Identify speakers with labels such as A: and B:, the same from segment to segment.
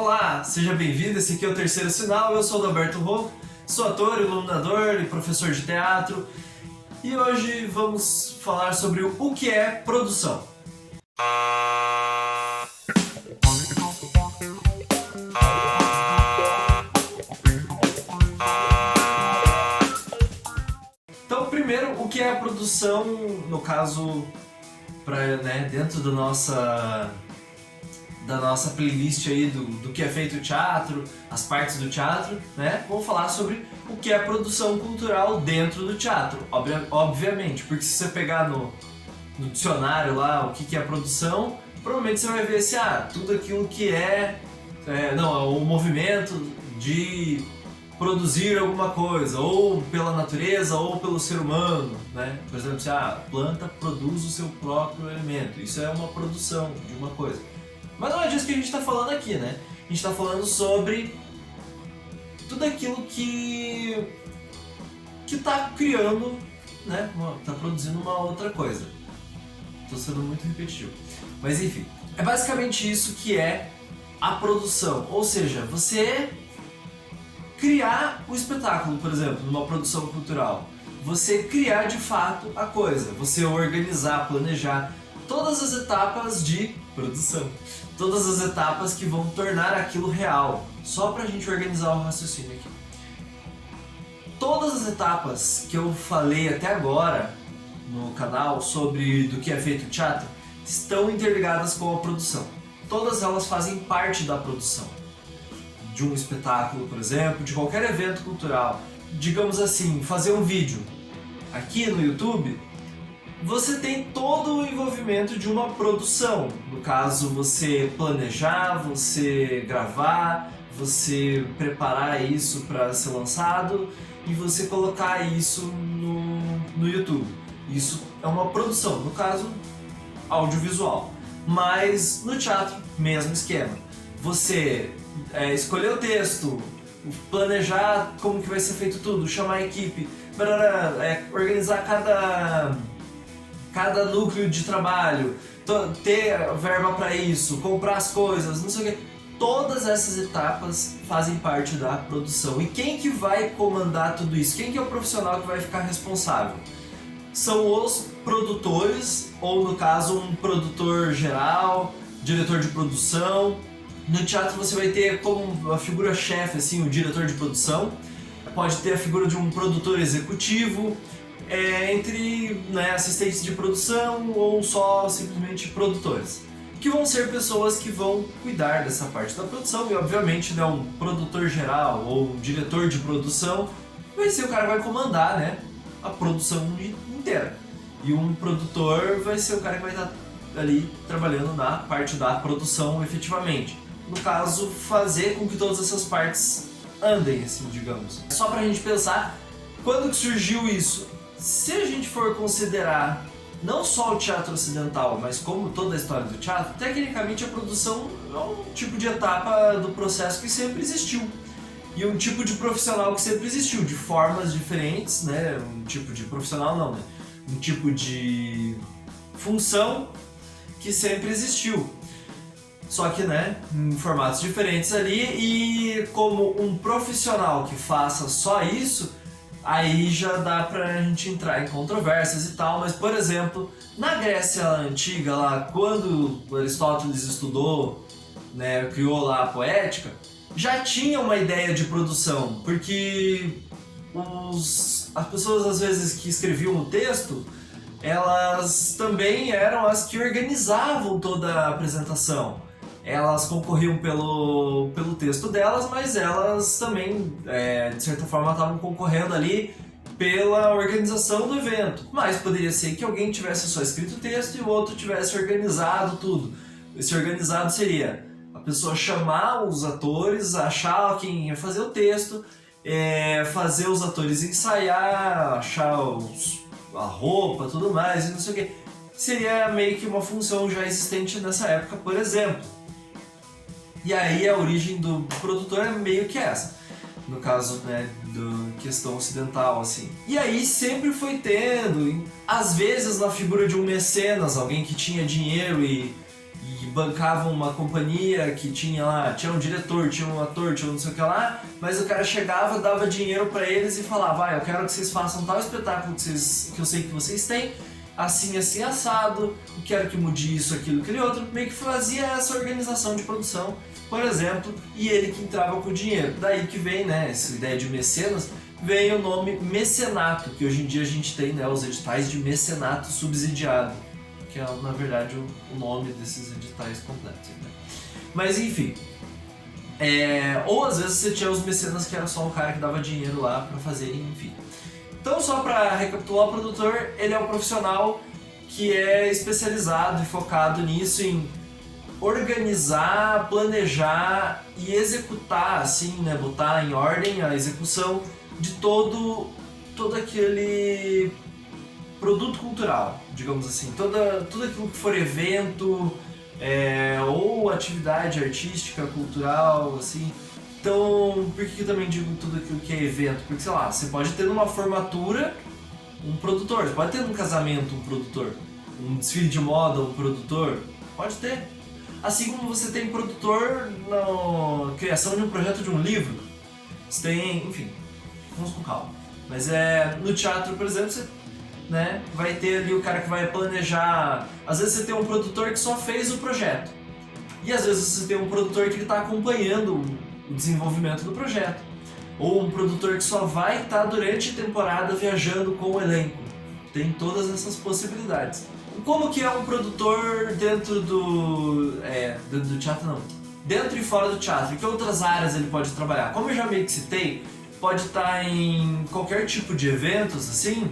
A: Olá, seja bem-vindo, esse aqui é o Terceiro Sinal, eu sou o Adalberto Rocco, sou ator, iluminador e professor de teatro e hoje vamos falar sobre o que é produção. Então, primeiro, o que é a produção, no caso, dentro da nossa playlist aí do que é feito o teatro, as partes do teatro, né? Vamos falar sobre o que é produção cultural dentro do teatro, obviamente, porque se você pegar no dicionário lá o que é produção, provavelmente você vai ver assim, tudo aquilo que é o movimento de produzir alguma coisa, ou pela natureza, ou pelo ser humano, né? Por exemplo, a planta produz o seu próprio alimento, isso é uma produção de uma coisa. Mas não é disso que a gente está falando aqui, né? A gente está falando sobre tudo aquilo que está criando, né? Está produzindo uma outra coisa. Estou sendo muito repetitivo. Mas enfim, é basicamente isso que é a produção. Ou seja, você criar o espetáculo, por exemplo, numa produção cultural. Você criar de fato a coisa. Você organizar, planejar todas as etapas de produção. Todas as etapas que vão tornar aquilo real. Só pra gente organizar o raciocínio aqui. Todas as etapas que eu falei até agora no canal sobre do que é feito o teatro estão interligadas com a produção. Todas elas fazem parte da produção. De um espetáculo, por exemplo, de qualquer evento cultural. Digamos assim, fazer um vídeo aqui no YouTube, você tem todo o envolvimento de uma produção. No caso, você planejar, você gravar, você preparar isso para ser lançado e você colocar isso no YouTube. Isso é uma produção, no caso, audiovisual. Mas no teatro, mesmo esquema. Você escolher o texto, planejar como que vai ser feito tudo, chamar a equipe, organizar cada núcleo de trabalho, ter verba para isso, comprar as coisas, não sei o que. Todas essas etapas fazem parte da produção. E quem que vai comandar tudo isso? Quem que é o profissional que vai ficar responsável? São os produtores, ou no caso um produtor geral, diretor de produção. No teatro você vai ter como a figura-chefe, assim, o diretor de produção. Pode ter a figura de um produtor executivo, entre assistentes de produção ou só simplesmente produtores, que vão ser pessoas que vão cuidar dessa parte da produção e obviamente um produtor geral ou um diretor de produção vai ser o cara que vai comandar a produção inteira, e um produtor vai ser o cara que vai estar ali trabalhando na parte da produção efetivamente, no caso fazer com que todas essas partes andem, assim, digamos. Só pra gente pensar quando que surgiu isso. Se a gente for considerar não só o teatro ocidental, mas como toda a história do teatro, tecnicamente a produção é um tipo de etapa do processo que sempre existiu. E um tipo de profissional que sempre existiu, de formas diferentes, um tipo de profissional não, um tipo de função que sempre existiu. Só que, em formatos diferentes ali, e como um profissional que faça só isso, aí já dá pra gente entrar em controvérsias e tal, mas, por exemplo, na Grécia Antiga, lá, quando Aristóteles estudou, criou lá a poética, já tinha uma ideia de produção, porque as pessoas, às vezes, que escreviam o texto, elas também eram as que organizavam toda a apresentação. Elas concorriam pelo texto delas, mas elas também, de certa forma, estavam concorrendo ali pela organização do evento. Mas poderia ser que alguém tivesse só escrito o texto e o outro tivesse organizado tudo. Esse organizado seria a pessoa chamar os atores, achar quem ia fazer o texto, fazer os atores ensaiar, achar a roupa, tudo mais, e não sei o que. Seria meio que uma função já existente nessa época, por exemplo. E aí a origem do produtor é meio que essa, no caso, da questão ocidental, assim. E aí sempre foi tendo, às vezes na figura de um mecenas, alguém que tinha dinheiro e bancavam uma companhia que tinha um diretor, tinha um ator, tinha um não sei o que lá, mas o cara chegava, dava dinheiro pra eles e falava, eu quero que vocês façam tal espetáculo que eu sei que vocês têm, assim, assim, assado, eu quero que mude isso, aquilo, aquele outro, meio que fazia essa organização de produção, por exemplo, e ele que entrava com o dinheiro. Daí que vem, né, essa ideia de mecenas, vem o nome mecenato, que hoje em dia a gente tem, né, os editais de mecenato subsidiado, que é, na verdade, o nome desses editais completos, né? Mas, enfim, ou às vezes você tinha os mecenas que era só um cara que dava dinheiro lá pra fazer, enfim. Então, só para recapitular, o produtor, ele é um profissional que é especializado e focado nisso, em organizar, planejar e executar, assim, né, botar em ordem a execução de todo aquele produto cultural, digamos assim, tudo aquilo que for evento ou atividade artística, cultural, assim. Então, por que eu também digo tudo aquilo que é evento? Porque, sei lá, você pode ter numa formatura um produtor, você pode ter num casamento um produtor, um desfile de moda um produtor, pode ter. Assim como você tem produtor na criação de um projeto de um livro, você tem, enfim, vamos com calma. Mas no teatro, por exemplo, você, né, vai ter ali o cara que vai planejar. Às vezes você tem um produtor que só fez o projeto. E às vezes você tem um produtor que está acompanhando o desenvolvimento do projeto. Ou um produtor que só vai estar durante a temporada viajando com o elenco. Tem todas essas possibilidades. Como que é um produtor dentro do teatro, não? Dentro e fora do teatro, em que outras áreas ele pode trabalhar? Como eu já meio que citei, pode estar em qualquer tipo de eventos, assim,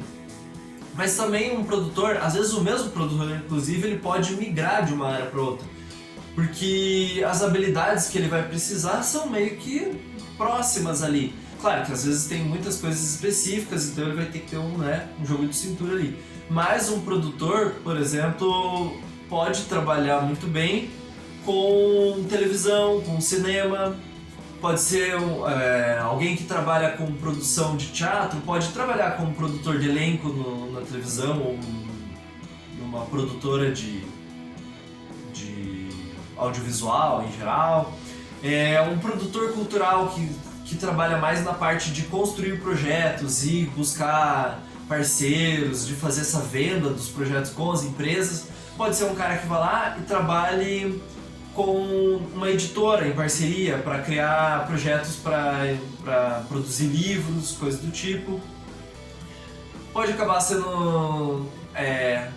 A: mas também um produtor, às vezes o mesmo produtor, inclusive, ele pode migrar de uma área para outra, porque as habilidades que ele vai precisar são meio que próximas ali. Claro que às vezes tem muitas coisas específicas, então ele vai ter que ter um jogo de cintura ali. Mas um produtor, por exemplo, pode trabalhar muito bem com televisão, com cinema. Pode ser alguém que trabalha com produção de teatro, pode trabalhar como produtor de elenco na televisão ou numa produtora de audiovisual em geral. Um produtor cultural que trabalha mais na parte de construir projetos e buscar parceiros, de fazer essa venda dos projetos com as empresas. Pode ser um cara que vai lá e trabalhe com uma editora em parceria para criar projetos para produzir livros, coisas do tipo. Pode acabar sendo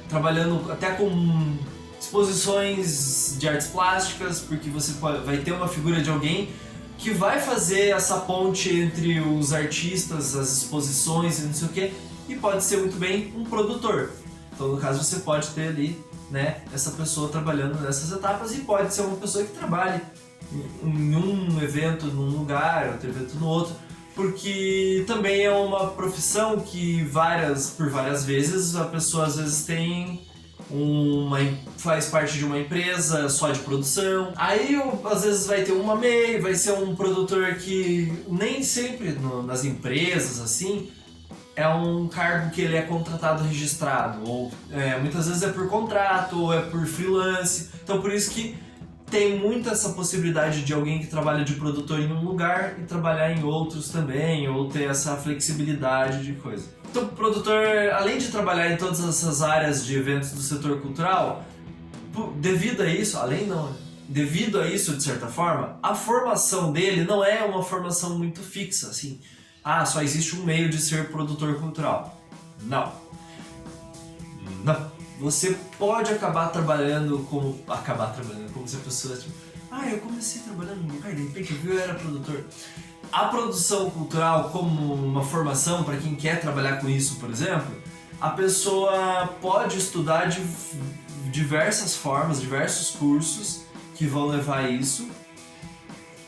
A: trabalhando até com exposições de artes plásticas, porque você vai ter uma figura de alguém que vai fazer essa ponte entre os artistas, as exposições e não sei o que, e pode ser muito bem um produtor. Então, no caso, você pode ter ali, né, essa pessoa trabalhando nessas etapas, e pode ser uma pessoa que trabalhe em um evento num lugar, outro evento no outro, porque também é uma profissão que por várias vezes a pessoa às vezes faz parte de uma empresa só de produção. Aí às vezes vai ter uma MEI, vai ser um produtor que nem sempre nas empresas assim é um cargo que ele é contratado registrado, ou muitas vezes é por contrato, ou é por freelance. Então por isso que tem muito essa possibilidade de alguém que trabalha de produtor em um lugar e trabalhar em outros também, ou ter essa flexibilidade de coisa. Então o produtor, além de trabalhar em todas essas áreas de eventos do setor cultural, devido a isso, de certa forma, a formação dele não é uma formação muito fixa, assim. Só existe um meio de ser produtor cultural. Não. Você pode acabar trabalhando como se a pessoa eu comecei trabalhando num lugar, de repente eu era produtor. A produção cultural como uma formação para quem quer trabalhar com isso, por exemplo, a pessoa pode estudar de diversas formas, diversos cursos que vão levar a isso.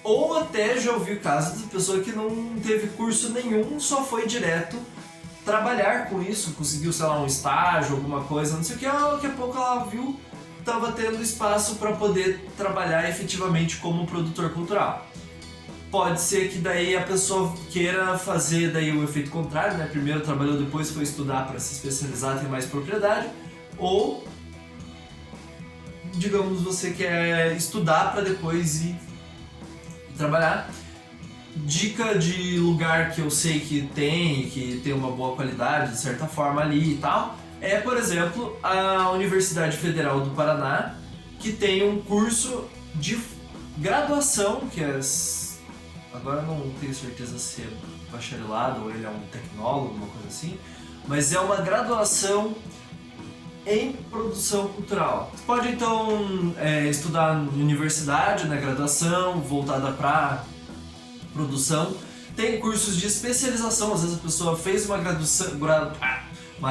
A: Ou até já ouvi casos de pessoa que não teve curso nenhum, só foi direto trabalhar com isso, conseguiu, sei lá, um estágio, alguma coisa, não sei o que, daqui a pouco ela viu, estava tendo espaço para poder trabalhar efetivamente como produtor cultural. Pode ser que daí a pessoa queira fazer daí o efeito contrário, né? Primeiro trabalhou, depois foi estudar para se especializar, ter mais propriedade, ou digamos, você quer estudar para depois ir trabalhar. Dica de lugar que eu sei que tem uma boa qualidade, de certa forma ali e tal, é, por exemplo, a Universidade Federal do Paraná, que tem um curso de graduação, que é... Agora eu não tenho certeza se é bacharelado ou ele é um tecnólogo, uma coisa assim, mas é uma graduação em produção cultural. Você pode então estudar na universidade, na graduação, voltada para produção. Tem cursos de especialização, às vezes a pessoa fez uma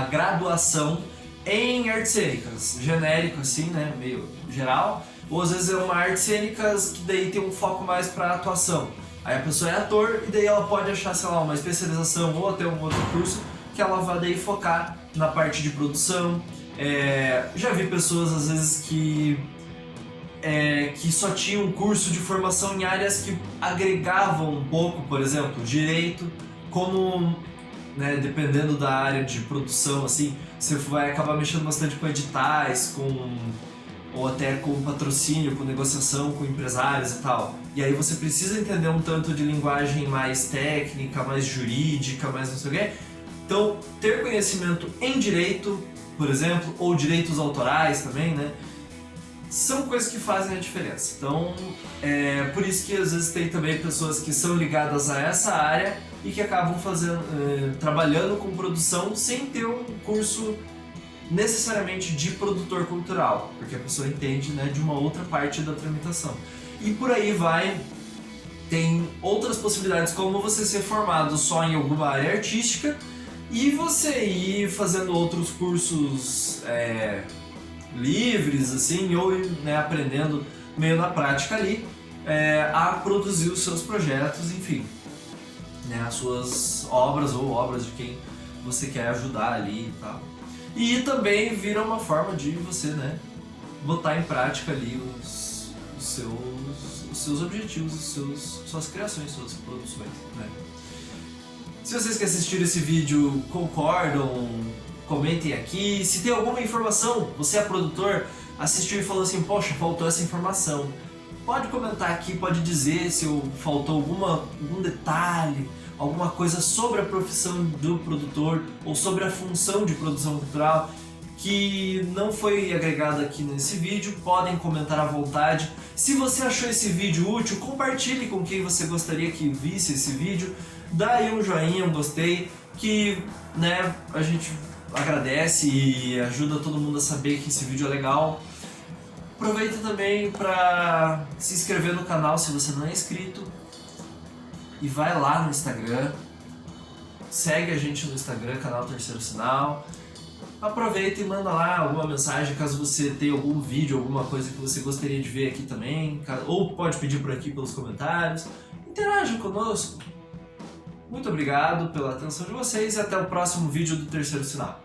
A: graduação em artes cênicas, genérico assim, né, meio geral, ou às vezes é uma artes cênicas que daí tem um foco mais para atuação. Aí a pessoa é ator e daí ela pode achar, sei lá, uma especialização ou até um outro curso que ela vai daí focar na parte de produção. Já vi pessoas às vezes que só tinham um curso de formação em áreas que agregavam um pouco, por exemplo, direito, como, né, dependendo da área de produção, assim, você vai acabar mexendo bastante com editais, ou até com patrocínio, com negociação com empresários e tal. E aí você precisa entender um tanto de linguagem mais técnica, mais jurídica, mais não sei o quê. Então, ter conhecimento em direito, por exemplo, ou direitos autorais também, né? São coisas que fazem a diferença. Então, por isso que às vezes tem também pessoas que são ligadas a essa área e que acabam trabalhando com produção sem ter um curso necessariamente de produtor cultural, porque a pessoa entende, né, de uma outra parte da tramitação. E por aí vai, tem outras possibilidades, como você ser formado só em alguma área artística e você ir fazendo outros cursos livres, assim, ou, né, aprendendo meio na prática ali a produzir os seus projetos, enfim, né, as suas obras ou obras de quem você quer ajudar ali e tal. E também vira uma forma de você, né, botar em prática ali os seus objetivos, suas criações, suas produções, né. Se vocês que assistiram esse vídeo concordam, comentem aqui. Se tem alguma informação, você é produtor, assistiu e falou assim, poxa, faltou essa informação. Pode comentar aqui, pode dizer se faltou algum detalhe, alguma coisa sobre a profissão do produtor ou sobre a função de produção cultural que não foi agregada aqui nesse vídeo. Podem comentar à vontade. Se você achou esse vídeo útil, compartilhe com quem você gostaria que visse esse vídeo. Dá aí um joinha, um gostei, que, né, a gente agradece e ajuda todo mundo a saber que esse vídeo é legal. Aproveita também para se inscrever no canal se você não é inscrito. E vai lá no Instagram, segue a gente no Instagram, canal Terceiro Sinal. Aproveita e manda lá alguma mensagem caso você tenha algum vídeo, alguma coisa que você gostaria de ver aqui também, ou pode pedir por aqui pelos comentários. Interaja conosco. Muito obrigado pela atenção de vocês e até o próximo vídeo do Terceiro Sinal.